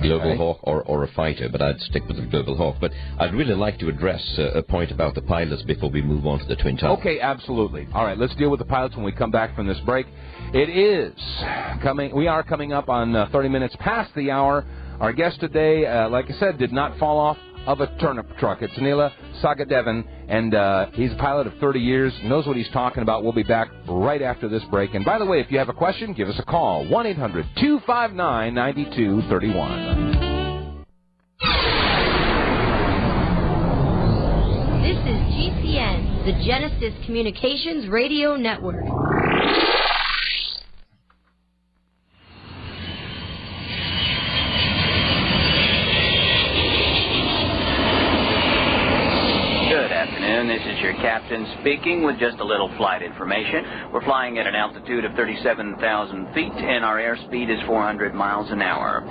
Global Hawk or a fighter, but I'd stick with the Global Hawk. But I'd really like to address a point about the pilots before we move on to the Twin Towers. Okay, absolutely. All right, let's deal with the pilots when we come back from this break. It is coming. We are coming up on 30 minutes past the hour. Our guest today, like I said, did not fall off of a turnip truck. It's Nila Sagadevan, and he's a pilot of 30 years, knows what he's talking about. We'll be back right after this break. And by the way, if you have a question, give us a call, 1-800-259-9231. This is GCN, the Genesis Communications Radio Network. This is your captain speaking with just a little flight information. We're flying at an altitude of 37,000 feet, and our airspeed is 400 miles an hour.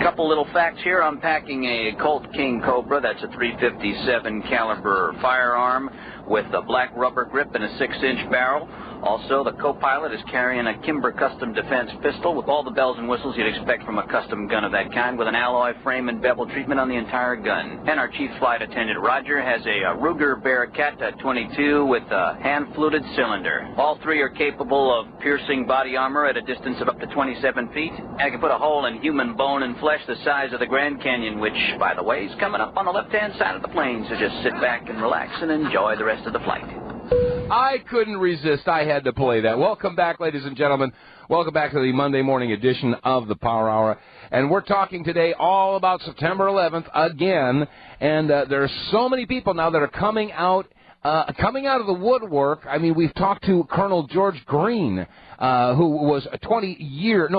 Couple little facts here. I'm packing a Colt King Cobra. That's a .357 caliber firearm with a black rubber grip and a 6-inch barrel. Also, the co-pilot is carrying a Kimber Custom Defense pistol with all the bells and whistles you'd expect from a custom gun of that kind, with an alloy frame and bevel treatment on the entire gun. And our chief flight attendant, Roger, has a Ruger Bearcat 22 with a hand-fluted cylinder. All three are capable of piercing body armor at a distance of up to 27 feet. And can put a hole in human bone and flesh the size of the Grand Canyon, which, by the way, is coming up on the left-hand side of the plane. So just sit back and relax and enjoy the rest of the flight. I couldn't resist. I had to play that. Welcome back, ladies and gentlemen. Welcome back to the Monday morning edition of the Power Hour. And we're talking today all about September 11th again. And there are so many people now that are coming out of the woodwork. I mean, we've talked to Colonel George Green, who was 30 years, in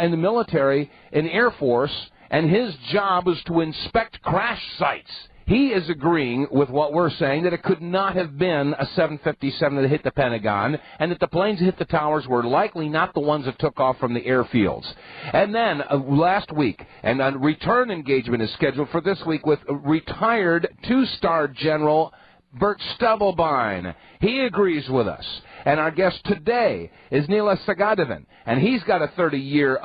the military, in the Air Force, and his job was to inspect crash sites. He is agreeing with what we're saying, that it could not have been a 757 that hit the Pentagon, and that the planes that hit the towers were likely not the ones that took off from the airfields. And then last week, and a return engagement is scheduled for this week with retired two-star General Bert Stubblebine. He agrees with us. And our guest today is Nila Sagadevan, and he's got a 30-year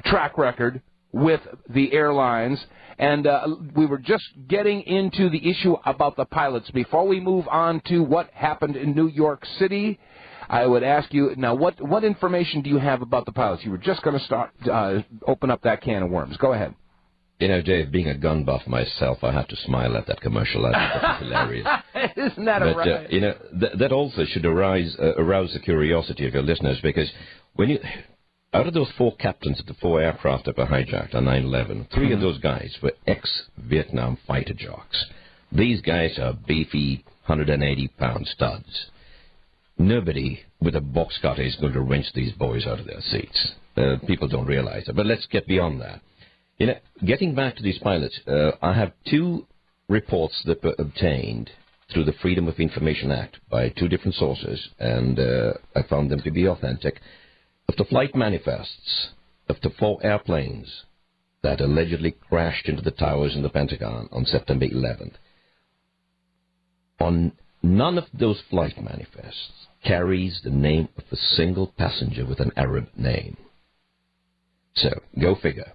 track record with the airlines. And we were just getting into the issue about the pilots. Before we move on to what happened in New York City, I would ask you, now, what information do you have about the pilots? You were just going to open up that can of worms. Go ahead. You know, Dave, being a gun buff myself, I have to smile at that commercial. I think that's hilarious. Isn't that right? You know, that also should arouse the curiosity of your listeners, because when you... Out of those 4 captains of the 4 aircraft that were hijacked on 9/11, 3 of those guys were ex-Vietnam fighter jocks. These guys are beefy, 180-pound studs. Nobody with a box cutter is going to wrench these boys out of their seats. People don't realize it. But let's get beyond that. You know, getting back to these pilots, I have 2 reports that were obtained through the Freedom of Information Act by 2 different sources, and I found them to be authentic, of the flight manifests of the 4 airplanes that allegedly crashed into the towers in the Pentagon on September 11th. On none of those flight manifests carries the name of a single passenger with an Arab name. So, go figure.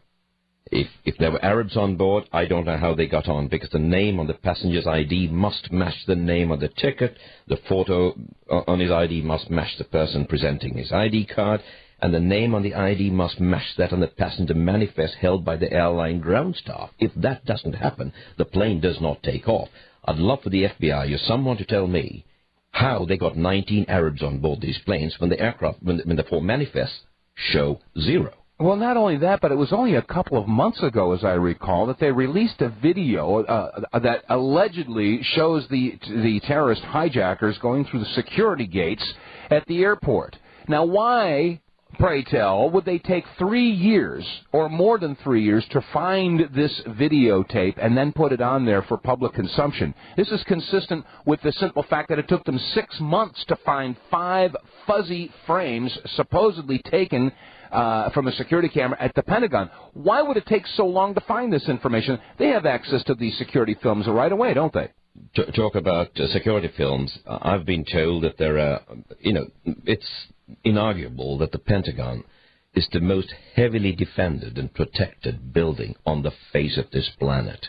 If there were Arabs on board, I don't know how they got on, because the name on the passenger's ID must match the name on the ticket, the photo on his ID must match the person presenting his ID card, and the name on the ID must match that on the passenger manifest held by the airline ground staff. If that doesn't happen, the plane does not take off. I'd love for the FBI or someone to tell me how they got 19 Arabs on board these planes when the aircraft, when the 4 manifests show 0. Well, not only that, but it was only a couple of months ago, as I recall, that they released a video that allegedly shows the terrorist hijackers going through the security gates at the airport. Now, why, pray tell, would they take 3 years or more than 3 years to find this videotape and then put it on there for public consumption? This is consistent with the simple fact that it took them 6 months to find 5 fuzzy frames supposedly taken from a security camera at the Pentagon. Why would it take so long to find this information? They have access to these security films right away, don't they? Talk about security films. I've been told that there are, it's inarguable that the Pentagon is the most heavily defended and protected building on the face of this planet.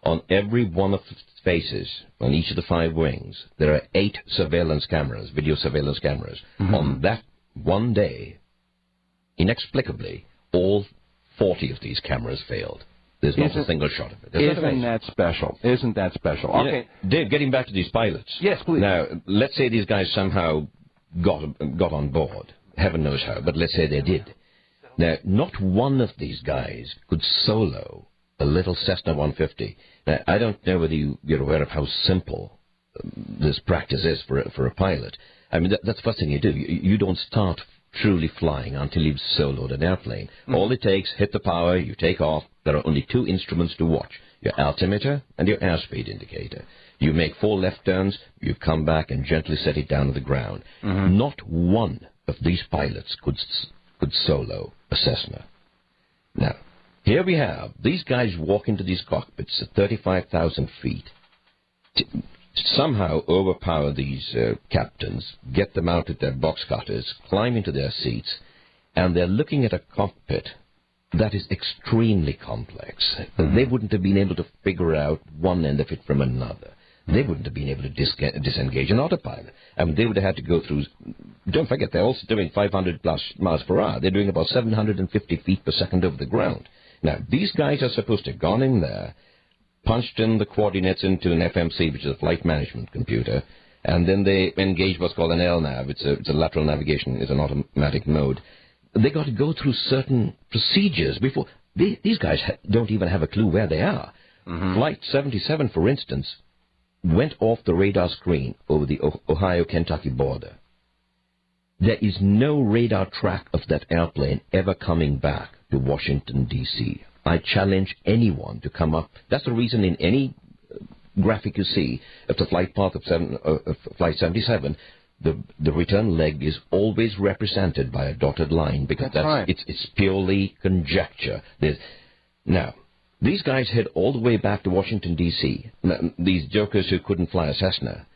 On every one of the faces, on each of the 5 wings, there are 8 surveillance cameras, video surveillance cameras. Mm-hmm. On that one day, inexplicably, all 40 of these cameras failed. There's not a single shot of it. Isn't that special? Isn't that special? Okay. Dave, getting back to these pilots. Yes, please. Now, let's say these guys somehow got on board. Heaven knows how, but let's say they did. Now, not one of these guys could solo a little Cessna 150. Now, I don't know whether you're aware of how simple this practice is for a pilot. I mean, that's the first thing you do. You don't start truly flying until you've soloed an airplane. Mm-hmm. All it takes, hit the power, you take off. There are only 2 instruments to watch, your altimeter and your airspeed indicator. You make 4 left turns, you come back and gently set it down to the ground. Mm-hmm. Not one of these pilots could solo a Cessna. Now, here we have, these guys walk into these cockpits at 35,000 feet, somehow overpower these captains, get them out with their box cutters, climb into their seats, and they're looking at a cockpit that is extremely complex. Mm-hmm. They wouldn't have been able to figure out one end of it from another. They wouldn't have been able to disengage an autopilot. I mean, they would have had to go through... Don't forget, they're also doing 500-plus miles per hour. They're doing about 750 feet per second over the ground. Now, these guys are supposed to have gone in there, punched in the coordinates into an FMC, which is a flight management computer, and then they engage what's called an LNAV. It's a lateral navigation. It's an automatic mode. They got to go through certain procedures before... These guys don't even have a clue where they are. Mm-hmm. Flight 77, for instance, went off the radar screen over the Ohio-Kentucky border. There is no radar track of that airplane ever coming back to Washington, D.C. I challenge anyone to come up. That's the reason in any graphic you see of the flight path of Flight 77, the return leg is always represented by a dotted line, because that's right. It's purely conjecture. Now, these guys head all the way back to Washington, D.C., these jokers who couldn't fly a Cessna.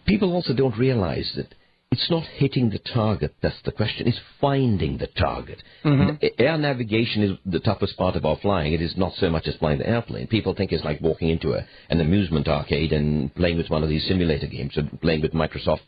People also don't realize that it's not hitting the target that's the question. It's finding the target. Mm-hmm. Air navigation is the toughest part of our flying. It is not so much as flying the airplane. People think it's like walking into an amusement arcade and playing with one of these simulator games, or playing with Microsoft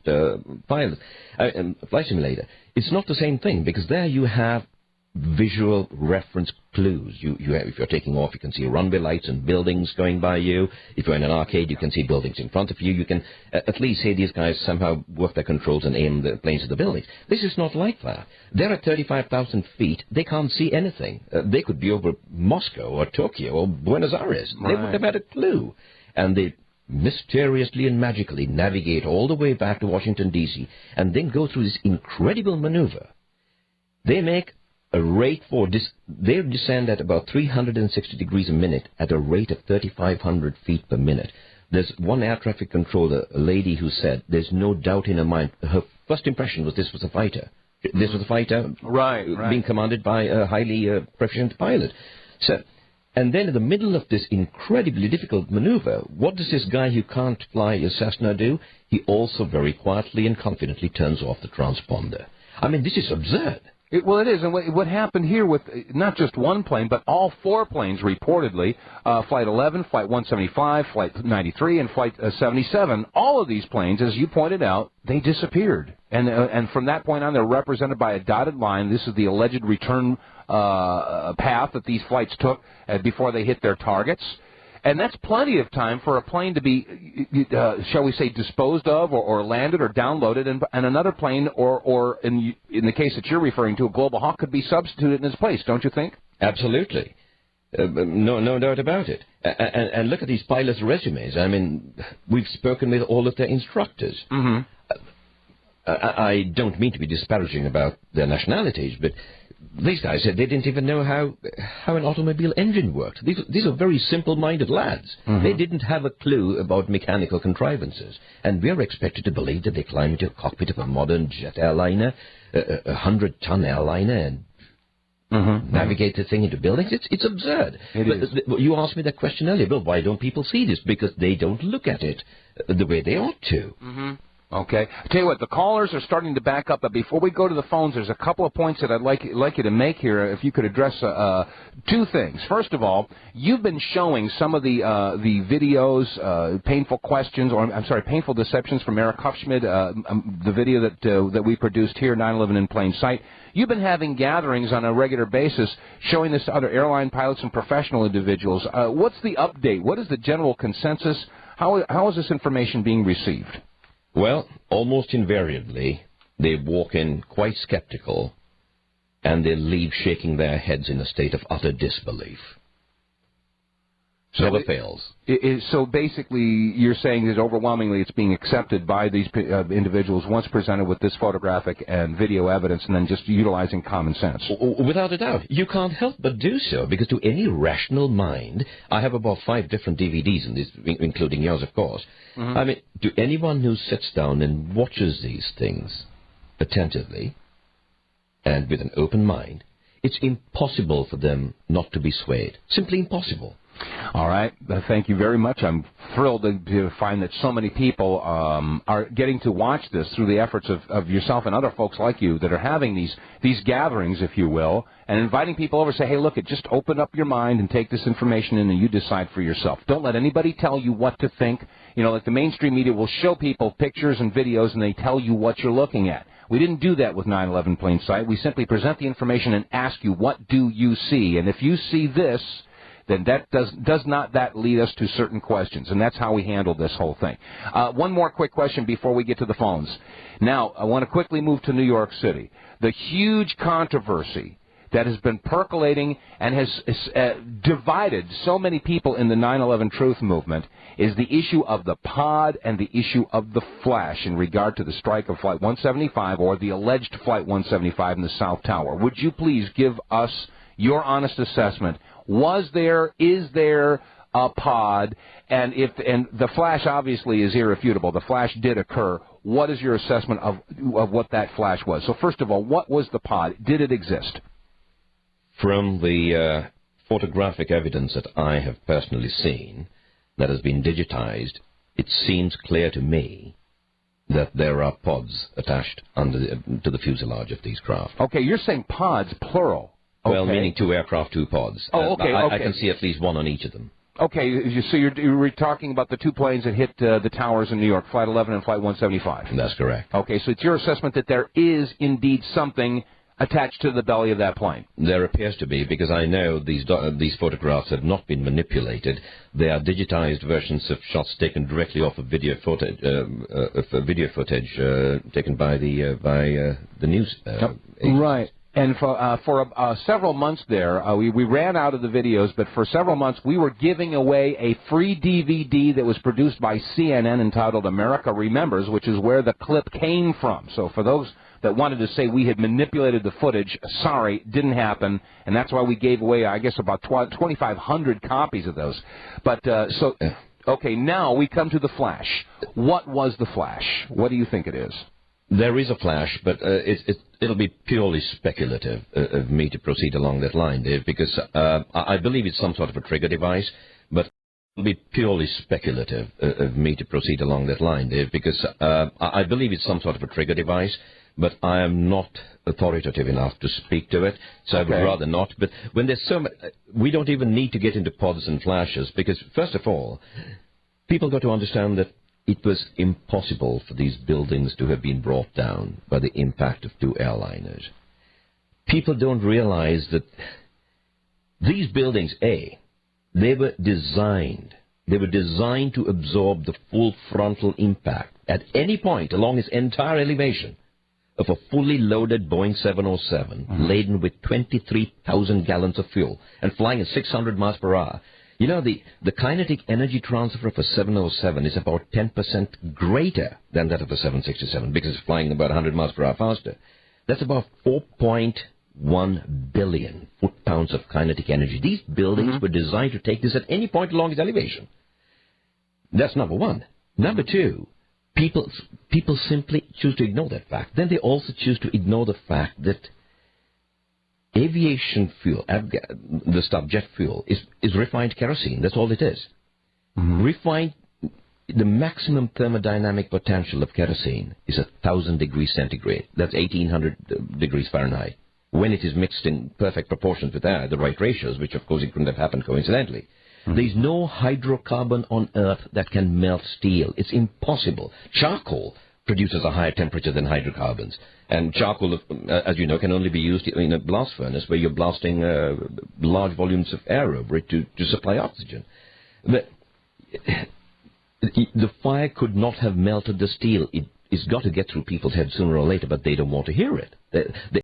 Flight Simulator. It's not the same thing, because there you have visual reference clues. If you're taking off, you can see runway lights and buildings going by you. If you're in an arcade, you can see buildings in front of you. You can at least say these guys somehow work their controls and aim the planes at the buildings. This is not like that. They're at 35,000 feet. They can't see anything. They could be over Moscow or Tokyo or Buenos Aires. Right. They wouldn't have had a clue. And they mysteriously and magically navigate all the way back to Washington, D.C., and then go through this incredible maneuver. They make a rate they descend at about 360 degrees a minute at a rate of 3,500 feet per minute. There's one air traffic controller, a lady, who said there's no doubt in her mind. Her first impression was this was a fighter. This was a fighter being commanded by a highly proficient pilot. And then in the middle of this incredibly difficult maneuver, what does this guy who can't fly a Cessna do? He also very quietly and confidently turns off the transponder. I mean, this is absurd. Well, it is, and what happened here with not just one plane, but all 4 planes reportedly, Flight 11, Flight 175, Flight 93, and Flight 77, all of these planes, as you pointed out, they disappeared. And from that point on, they're represented by a dotted line. This is the alleged return path that these flights took before they hit their targets. And that's plenty of time for a plane to be, shall we say, disposed of or landed or downloaded, and another plane, or in the case that you're referring to, a Global Hawk, could be substituted in its place, don't you think? Absolutely. No doubt about it. And look at these pilots' resumes. I mean, we've spoken with all of their instructors. Mm-hmm. I don't mean to be disparaging about their nationalities, but these guys said they didn't even know how an automobile engine worked. These are very simple-minded lads. Mm-hmm. They didn't have a clue about mechanical contrivances. And we're expected to believe that they climb into a cockpit of a modern jet airliner, a 100-ton airliner, and navigate the thing into buildings. It's absurd. But you asked me that question earlier, Bill, why don't people see this? Because they don't look at it the way they ought to. Mm-hmm. Okay. I tell you what, the callers are starting to back up, but before we go to the phones, there's a couple of points that I'd like you to make here, if you could address two things. First of all, you've been showing some of the videos, painful questions, or I'm sorry, painful deceptions from Eric Hufschmid, the video that we produced here, 9/11 in Plain Sight. You've been having gatherings on a regular basis showing this to other airline pilots and professional individuals. What's the update? What is the general consensus? How is this information being received? Well, almost invariably, they walk in quite skeptical, and they leave shaking their heads in a state of utter disbelief. So never fails. So basically, you're saying that overwhelmingly it's being accepted by these individuals once presented with this photographic and video evidence, and then just utilizing common sense. Without a doubt. You can't help but do so, because to any rational mind, I have about 5 different DVDs in this, including yours, of course. Mm-hmm. I mean, to anyone who sits down and watches these things attentively and with an open mind, it's impossible for them not to be swayed. Simply impossible. All right. Thank you very much. I'm thrilled to find that so many people are getting to watch this through the efforts of yourself and other folks like you that are having these gatherings, if you will, and inviting people over to say, hey, look, just open up your mind and take this information in and you decide for yourself. Don't let anybody tell you what to think. You know, like the mainstream media will show people pictures and videos and they tell you what you're looking at. We didn't do that with 9/11 Plain Sight. We simply present the information and ask you, what do you see? And if you see this, then that does not that lead us to certain questions, and that's how we handle this whole thing. One more quick question before we get to the phones. Now, I want to quickly move to New York City. The huge controversy that has been percolating and has divided so many people in the 9/11 Truth movement is the issue of the pod and the issue of the flash in regard to the strike of Flight 175 or the alleged Flight 175 in the South Tower. Would you please give us your honest assessment? Is there a pod? And the flash obviously is irrefutable. The flash did occur. What is your assessment of what that flash was? So first of all, what was the pod? Did it exist? From the photographic evidence that I have personally seen that has been digitized, it seems clear to me that there are pods attached to the fuselage of these craft. Okay, you're saying pods, plural. Okay. Well, meaning 2 aircraft, 2 pods. Oh, okay, I can see at least one on each of them. Okay, so you're talking about the 2 planes that hit the towers in New York, Flight 11 and Flight 175. That's correct. Okay, so it's your assessment that there is indeed something attached to the belly of that plane. There appears to be, because I know these photographs have not been manipulated. They are digitized versions of shots taken directly off of video footage, taken by the news. Right. And for several months there, we ran out of the videos, but for several months we were giving away a free DVD that was produced by CNN entitled America Remembers, which is where the clip came from. So for those that wanted to say we had manipulated the footage, sorry, didn't happen, and that's why we gave away, I guess, about 2,500 copies of those. But okay, now we come to the flash. What was the flash? What do you think it is? There is a flash, but it'll be purely speculative of me to proceed along that line, Dave, because I believe it's some sort of a trigger device, but it'll be purely speculative of me to proceed along that line, Dave, because I believe it's some sort of a trigger device, but I am not authoritative enough to speak to it, so okay. I would rather not. But when there's so much, we don't even need to get into pods and flashes, because, first of all, people got to understand that it was impossible for these buildings to have been brought down by the impact of 2 airliners. People don't realize that these buildings, they were designed to absorb the full frontal impact at any point along its entire elevation of a fully loaded Boeing 707 laden with 23,000 gallons of fuel and flying at 600 miles per hour. You know, the kinetic energy transfer of a 707 is about 10% greater than that of a 767 because it's flying about 100 miles per hour faster. That's about 4.1 billion foot-pounds of kinetic energy. These buildings were designed to take this at any point along its elevation. That's number one. Number two, people simply choose to ignore that fact. Then they also choose to ignore the fact that aviation fuel, the stuff, jet fuel, is refined kerosene. That's all it is. Refined the maximum thermodynamic potential of kerosene is 1,000 degrees centigrade. That's 1,800 degrees Fahrenheit. When it is mixed in perfect proportions with air, the right ratios, which of course it couldn't have happened coincidentally. There's no hydrocarbon on Earth that can melt steel. It's impossible. Charcoal produces a higher temperature than hydrocarbons. And charcoal, as you know, can only be used in a blast furnace where you're blasting large volumes of air over it to supply oxygen. But the fire could not have melted the steel. It's got to get through people's heads sooner or later, but they don't want to hear it.